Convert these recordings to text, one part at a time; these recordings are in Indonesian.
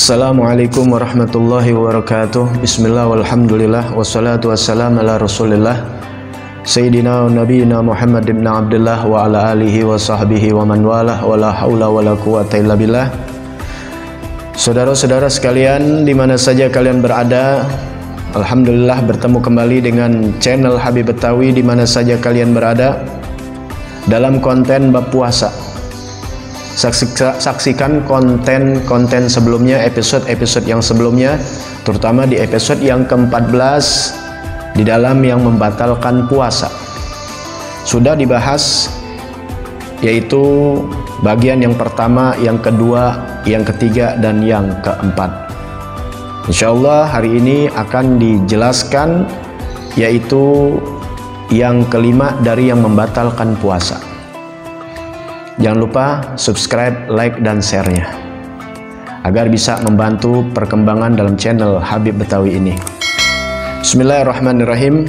Assalamualaikum warahmatullahi wabarakatuh. Bismillah walhamdulillah wassalatu wassalamu ala rasulillah Sayyidina wa nabiyina Muhammad ibn Abdullah wa ala alihi wa sahbihi wa man walah wa la hawla wa la quwata illa billah. Saudara-saudara sekalian, di mana saja kalian berada, alhamdulillah bertemu kembali dengan channel Habib Betawi di mana saja kalian berada dalam konten bab puasa. Saksikan konten-konten sebelumnya, episode-episode yang sebelumnya, terutama di episode yang ke-14 di dalam yang membatalkan puasa. Sudah dibahas, yaitu bagian yang pertama, yang kedua, yang ketiga, dan yang keempat. Insya Allah hari ini akan dijelaskan, yaitu yang kelima dari yang membatalkan puasa. Jangan lupa subscribe, like, dan share-nya agar bisa membantu perkembangan dalam channel Habib Betawi ini. Bismillahirrahmanirrahim.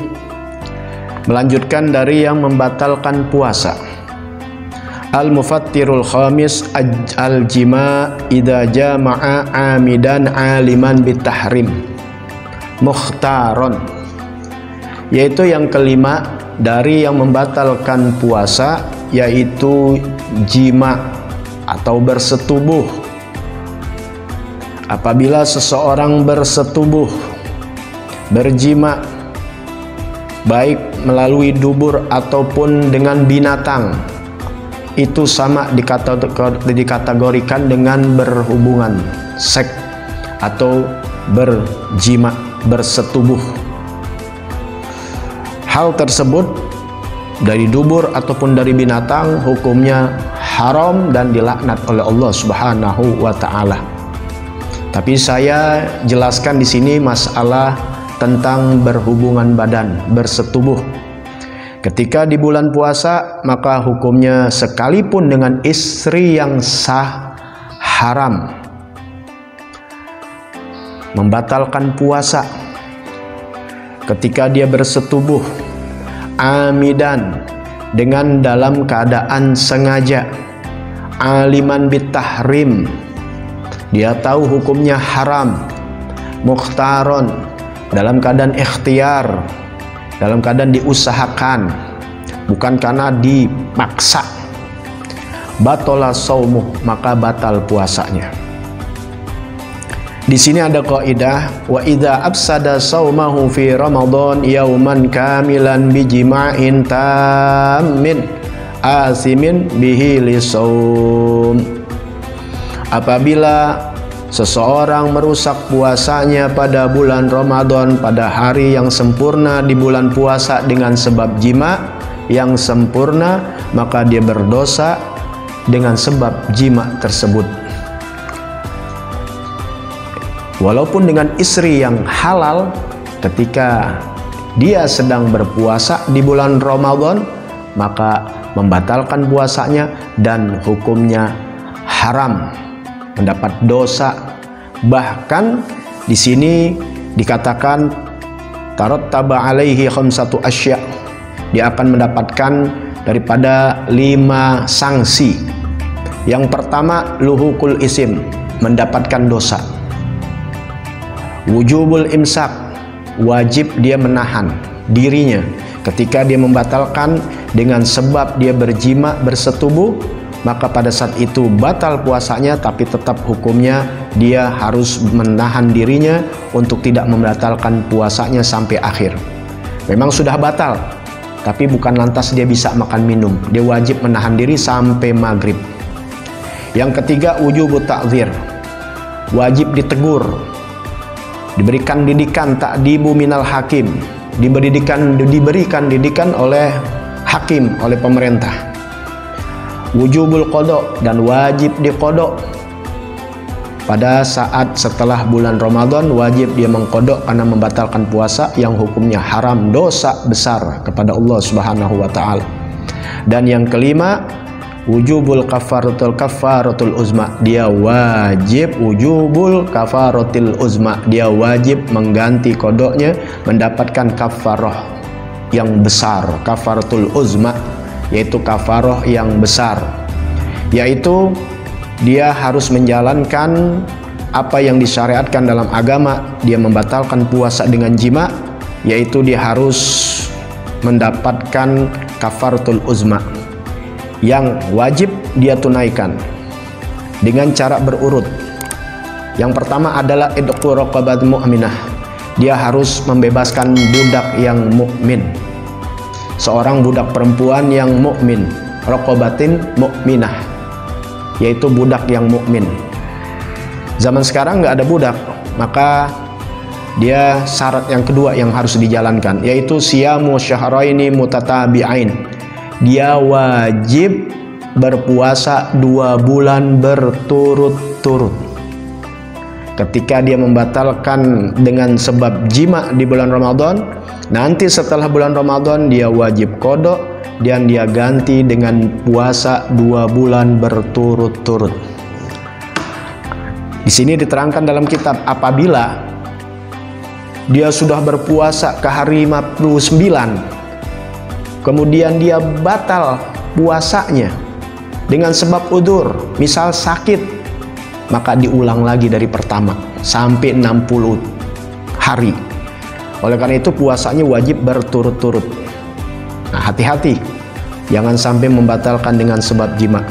Melanjutkan dari yang membatalkan puasa. Al-mufattirul khamis al-jima' idza jama'a amidan aliman bitahrim mukhtaron. Yaitu yang kelima dari yang membatalkan puasa, yaitu jima atau bersetubuh. Apabila seseorang bersetubuh, berjima, baik melalui dubur ataupun dengan binatang, itu sama dikategorikan dengan berhubungan seks atau berjima, bersetubuh. Hal tersebut dari dubur ataupun dari binatang hukumnya haram dan dilaknat oleh Allah Subhanahu wa taala. Tapi saya jelaskan di sini masalah tentang berhubungan badan, bersetubuh. Ketika di bulan puasa, maka hukumnya sekalipun dengan istri yang sah haram. Membatalkan puasa ketika dia bersetubuh amidan, dengan dalam keadaan sengaja, aliman bitahrim, dia tahu hukumnya haram, mukhtaron, dalam keadaan ikhtiar, dalam keadaan diusahakan, bukan karena dipaksa, batola saumuh, maka batal puasanya. Di sini ada kaidah, wa idza afsada saumahu fi Ramadan yauman kamilan bi jima'in tammin asimin bihi lisaum. Apabila seseorang merusak puasanya pada bulan Ramadan, pada hari yang sempurna di bulan puasa dengan sebab jima yang sempurna, maka dia berdosa dengan sebab jima tersebut. Walaupun dengan istri yang halal, ketika dia sedang berpuasa di bulan Ramadan, maka membatalkan puasanya dan hukumnya haram, mendapat dosa. Bahkan di sini dikatakan tarattaba alaihi khamsatu asya', dia akan mendapatkan daripada 5 sanksi. Yang pertama, luhukul isim, mendapatkan dosa. Wujubul imsak, wajib dia menahan dirinya ketika dia membatalkan dengan sebab dia berjima, bersetubuh, maka pada saat itu batal puasanya, tapi tetap hukumnya dia harus menahan dirinya untuk tidak membatalkan puasanya sampai akhir. Memang sudah batal, tapi bukan lantas dia bisa makan minum, dia wajib menahan diri sampai maghrib. Yang ketiga, wujubut ta'zir, wajib ditegur, diberikan didikan, ta'dibu minal hakim, diberikan didikan oleh hakim, oleh pemerintah. Wujubul qada, dan wajib diqada. Pada saat setelah bulan Ramadan wajib dia mengqada karena membatalkan puasa yang hukumnya haram, dosa besar kepada Allah Subhanahu wa taala. Dan yang kelima, wujubul kafaratul uzma, dia wajib wujubul kafaratul uzma, dia wajib mengganti kodoknya, mendapatkan kafarah yang besar, kafaratul uzma, yaitu kafarah yang besar, yaitu dia harus menjalankan apa yang disyariatkan dalam agama, dia membatalkan puasa dengan jima, yaitu dia harus mendapatkan kafaratul uzma yang wajib dia tunaikan dengan cara berurut. Yang pertama adalah idqu raqabat mu'minah. Dia harus membebaskan budak yang mukmin. Seorang budak perempuan yang mukmin, raqabatin mu'minah, yaitu budak yang mukmin. Zaman sekarang nggak ada budak, maka dia syarat yang kedua yang harus dijalankan, yaitu siyamu syahraini mutatabi'ain. Dia wajib berpuasa 2 bulan berturut-turut. Ketika dia membatalkan dengan sebab jima di bulan Ramadan, nanti setelah bulan Ramadan dia wajib qada dan dia ganti dengan puasa 2 bulan berturut-turut. Di sini diterangkan dalam kitab, apabila dia sudah berpuasa ke hari 59, kemudian dia batal puasanya dengan sebab udzur, misal sakit, maka diulang lagi dari pertama sampai 60 hari. Oleh karena itu puasanya wajib berturut-turut. Nah, hati-hati, jangan sampai membatalkan dengan sebab jima,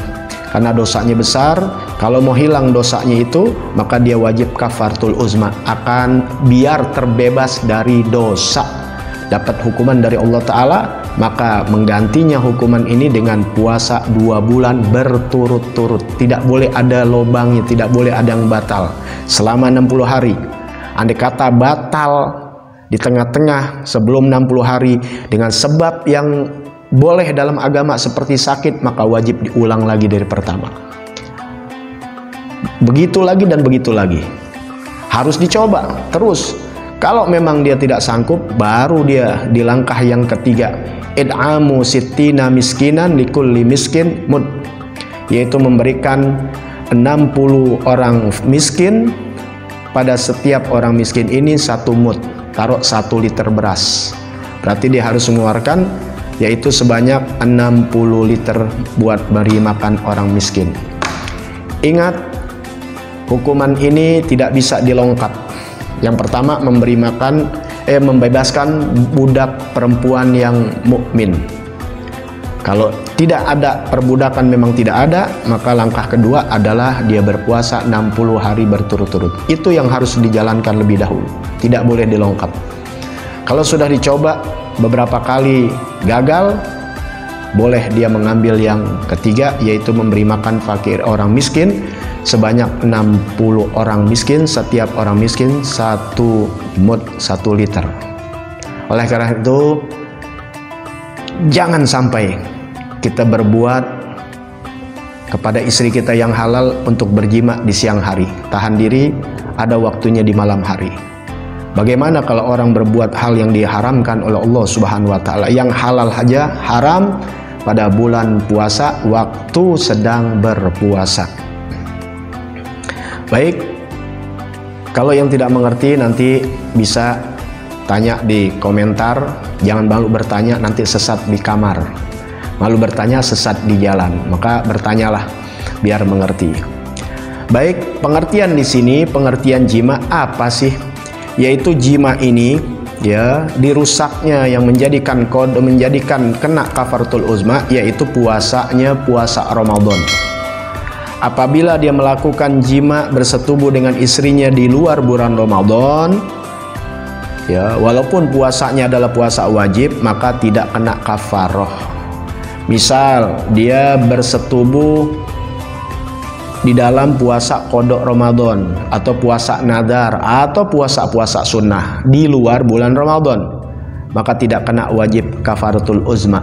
karena dosanya besar. Kalau mau hilang dosanya itu, maka dia wajib kafaratul uzma, akan biar terbebas dari dosa, dapat hukuman dari Allah Ta'ala, maka menggantinya hukuman ini dengan puasa 2 bulan berturut-turut. Tidak boleh ada lobangnya, tidak boleh ada yang batal selama 60 hari. Andai kata batal di tengah-tengah sebelum 60 hari dengan sebab yang boleh dalam agama seperti sakit, maka wajib diulang lagi dari pertama. Begitu lagi dan begitu lagi. Harus dicoba terus. Kalau memang dia tidak sanggup, baru dia di langkah yang ketiga, id'amu sittina miskinan likulli miskin mud, yaitu memberikan 60 orang miskin, pada setiap orang miskin ini 1 mud, taruh 1 liter beras. Berarti dia harus mengeluarkan yaitu sebanyak 60 liter buat beri makan orang miskin. Ingat, hukuman ini tidak bisa dilongkap. Yang pertama, membebaskan budak perempuan yang mukmin. Kalau tidak ada perbudakan, memang tidak ada, maka langkah kedua adalah dia berpuasa 60 hari berturut-turut. Itu yang harus dijalankan lebih dahulu, tidak boleh dilongkap. Kalau sudah dicoba beberapa kali gagal, boleh dia mengambil yang ketiga, yaitu memberi makan fakir orang miskin sebanyak 60 orang miskin, setiap orang miskin 1 mud 1 liter. Oleh karena itu, jangan sampai kita berbuat kepada istri kita yang halal untuk berjima di siang hari. Tahan diri, ada waktunya di malam hari. Bagaimana kalau orang berbuat hal yang diharamkan oleh Allah Subhanahu wa Ta'ala? Yang halal saja haram pada bulan puasa, waktu sedang berpuasa. Baik, kalau yang tidak mengerti nanti bisa tanya di komentar. Jangan malu bertanya, nanti sesat di kamar. Malu bertanya, sesat di jalan. Maka bertanyalah biar mengerti. Baik, pengertian di sini, pengertian jima apa sih? Yaitu jima ini ya dirusaknya yang menjadikan kena kafaratul uzma, yaitu puasanya puasa Ramadan. Apabila dia melakukan jima bersetubuh dengan istrinya di luar bulan Ramadan, ya walaupun puasanya adalah puasa wajib, maka tidak kena kafaroh. Misal dia bersetubuh di dalam puasa qada Ramadan, atau puasa nadar, atau puasa-puasa sunnah di luar bulan Ramadan, maka tidak kena wajib kafaratul uzma.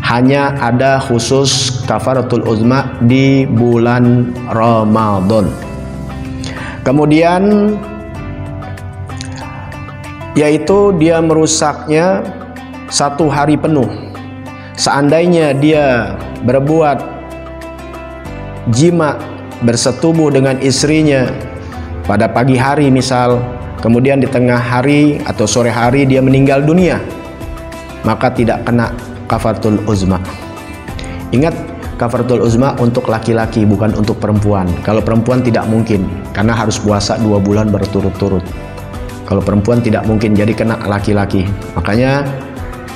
Hanya ada khusus kafaratul uzma di bulan Ramadan. Kemudian yaitu dia merusaknya 1 hari penuh. Seandainya dia berbuat jima bersetubuh dengan istrinya pada pagi hari misal, kemudian di tengah hari atau sore hari dia meninggal dunia, maka tidak kena kafaratul uzma. Ingat, kafaratul uzma untuk laki-laki, bukan untuk perempuan. Kalau perempuan tidak mungkin, karena harus puasa 2 bulan berturut-turut. Kalau perempuan tidak mungkin, jadi kena laki-laki. Makanya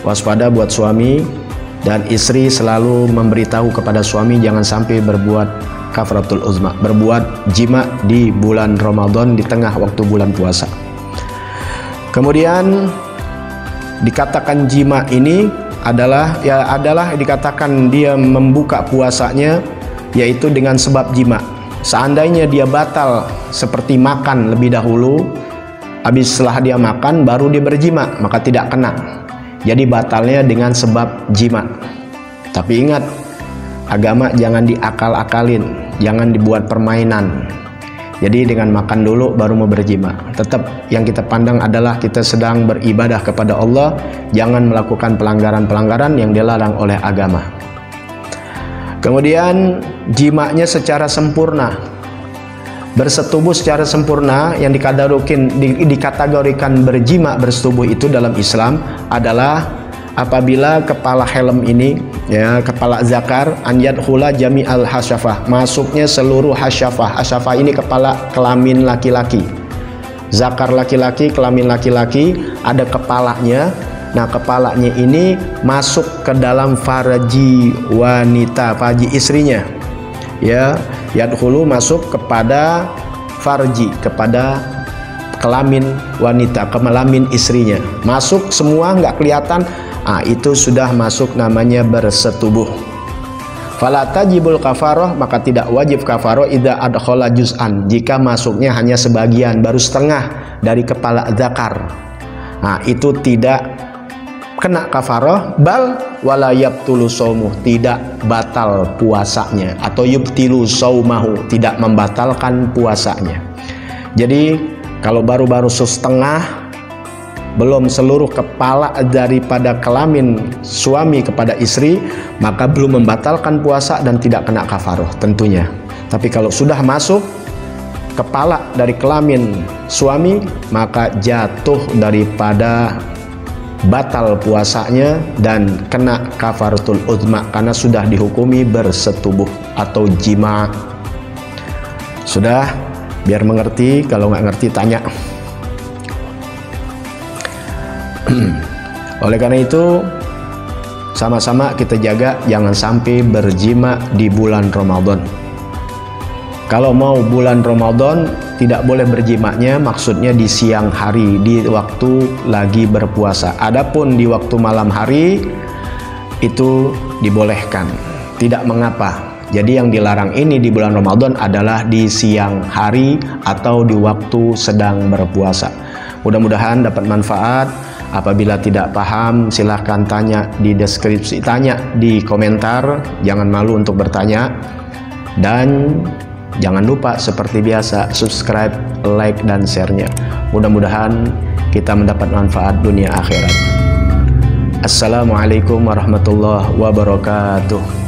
waspada buat suami dan istri, selalu memberitahu kepada suami jangan sampai berbuat kafaratul uzma, berbuat jima di bulan Ramadan di tengah waktu bulan puasa. Kemudian dikatakan jima ini adalah dikatakan dia membuka puasanya yaitu dengan sebab jima. Seandainya dia batal seperti makan lebih dahulu, habis setelah dia makan baru dia berjima, maka tidak kena. Jadi batalnya dengan sebab jima. Tapi ingat, agama jangan diakal-akalin, jangan dibuat permainan. Jadi dengan makan dulu baru mau berjima. Tetap yang kita pandang adalah kita sedang beribadah kepada Allah, jangan melakukan pelanggaran-pelanggaran yang dilarang oleh agama. Kemudian jimanya secara sempurna, bersetubuh secara sempurna, yang dikategorikan berjima bersetubuh itu dalam Islam adalah apabila kepala helm ini, ya, kepala zakar, anjad hula jami al hasyafah, masuknya seluruh hasyafah. Hasyafah ini kepala kelamin laki-laki. Zakar laki-laki, kelamin laki-laki, ada kepalanya. Nah, kepalanya ini masuk ke dalam farji wanita, farji istrinya. Ya, yadkhulu masuk kepada farji, kepada kelamin wanita, kelamin istrinya. Masuk semua, nggak kelihatan. Itu sudah masuk, namanya bersetubuh. Fala tajibul kafaroh, maka tidak wajib kafaroh idza adkhala juz'an, jika masuknya hanya sebagian, baru setengah dari kepala zakar. Itu tidak kena kafaroh. Bal wala yabtulu shaumuh, tidak batal puasanya, atau yubtilu shaumahu, tidak membatalkan puasanya. Jadi kalau baru-baru setengah, belum seluruh kepala daripada kelamin suami kepada istri, maka belum membatalkan puasa dan tidak kena kafaroh tentunya. Tapi kalau sudah masuk kepala dari kelamin suami, maka jatuh daripada batal puasanya dan kena kafaratul uzma, karena sudah dihukumi bersetubuh atau jima. Sudah, biar mengerti. Kalau nggak ngerti tanya. Oleh karena itu, sama-sama kita jaga jangan sampai berjima di bulan Ramadan. Kalau mau bulan Ramadan tidak boleh berjimanya, maksudnya di siang hari, di waktu lagi berpuasa. Adapun di waktu malam hari itu dibolehkan, tidak mengapa. Jadi yang dilarang ini di bulan Ramadan adalah di siang hari atau di waktu sedang berpuasa. Mudah-mudahan dapat manfaat. Apabila tidak paham, silahkan tanya di deskripsi, tanya di komentar. Jangan malu untuk bertanya. Dan jangan lupa seperti biasa subscribe, like, dan share-nya. Mudah-mudahan kita mendapat manfaat dunia akhirat. Assalamualaikum warahmatullahi wabarakatuh.